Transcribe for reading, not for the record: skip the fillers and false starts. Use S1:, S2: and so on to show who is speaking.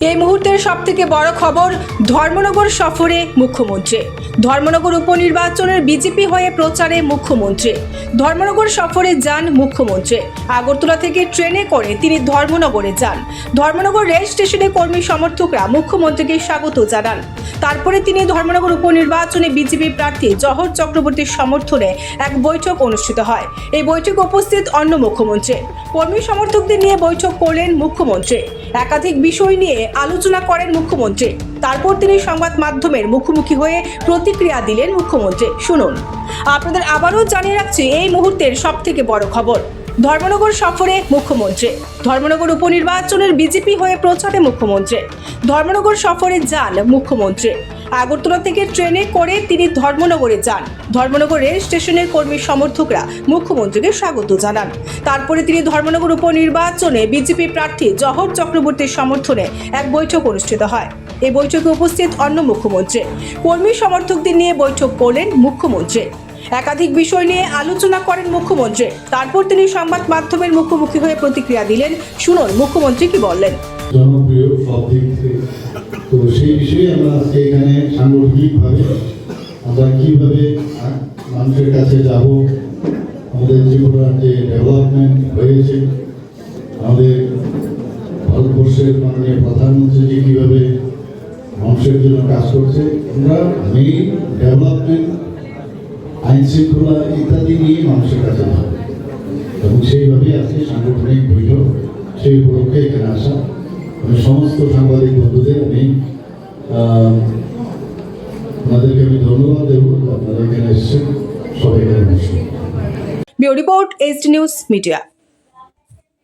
S1: এই মুহূর্তের সবথেকে বড় খবর, ধর্মনগর সফরে মুখ্যমন্ত্রী। ধর্মনগর উপনির্বাচনের বিজেপি হয়ে প্রচারে মুখ্যমন্ত্রী। ধর্মনগর সফরে যান মুখ্যমন্ত্রী। আগরতলা থেকে ট্রেনে করে তিনি ধর্মনগরে যান। ধর্মনগর রেল স্টেশনে কর্মী সমর্থকরা মুখ্যমন্ত্রীকে স্বাগত জানান। তারপরে তিনি ধর্মনগর উপনির্বাচনে বিজেপি প্রার্থী জহর চক্রবর্তীর সমর্থনে এক বৈঠক অনুষ্ঠিত হয়। এই বৈঠকে উপস্থিত অন্য মুখ্যমন্ত্রী। কর্মী সমর্থকদের নিয়ে বৈঠক করলেন মুখ্যমন্ত্রী। একাধিক বিষয় নিয়ে আলোচনা করেন মুখ্যমন্ত্রী। তারপর তিনি সংবাদ মাধ্যমের মুখোমুখি হয়ে প্রতিক্রিয়া দিলেন মুখ্যমন্ত্রী। শুনুন। আপনাদের আবারও জানিয়ে রাখছি, এই মুহূর্তের সবথেকে বড় খবর, ধর্মনগর সফরে মুখ্যমন্ত্রী। ধর্মনগর উপনির্বাচনের বিজেপি হয়ে প্রচারে মুখ্যমন্ত্রী। ধর্মনগর সফরে যান মুখ্যমন্ত্রী। আগরতলা থেকে ট্রেনে করে তিনি ধর্মনগরে যান। ধর্মনগর রেল স্টেশনের কর্মী সমর্থকরা মুখ্যমন্ত্রীকে স্বাগত জানান। তারপরে তিনি ধর্মনগর উপনির্বাচনে বিজেপি প্রার্থী জহর চক্রবর্তীর সমর্থনে এক বৈঠক অনুষ্ঠিত হয়। এই বৈঠকে উপস্থিত অন্য মুখ্যমন্ত্রী। কর্মী সমর্থকদের নিয়ে বৈঠক করলেন মুখ্যমন্ত্রী। একাধিক বিষয় নিয়ে আলোচনা করেন মুখ্যমন্ত্রী। তারপর তিনি সংবাদ মাধ্যমের মুখোমুখি হয়ে প্রতিক্রিয়া দিলেন। শুনুন মুখ্যমন্ত্রী কি বললেন।
S2: জনপ্রিয় সব দিক থেকে, তো সেই বিষয়ে আমরা আজকে এখানে সাংগঠনিকভাবে আমরা কিভাবে মানুষের কাছে যাব, আমাদের ত্রিপুরার যে ডেভেলপমেন্ট হয়েছে, আমাদের ভারতবর্ষের মাননীয় প্রধানমন্ত্রী যে কীভাবে মানুষের জন্য কাজ করছে, আমরা মেইন ডেভেলপমেন্ট, আইন শৃঙ্খলা ইত্যাদি নিয়ে মানুষের কাছে যাব এবং সেইভাবে আজকে সাংগঠনিক বৈঠক, সেই উপলক্ষে এখানে আসা। আমি সমস্ত সাংবাদিক বন্ধুদের ওনাদেরকে আমি ধন্যবাদ দেব, আপনারা এখানে এসেছেন, সবাই এখানে বসুন।
S1: Bureau report, HD news media.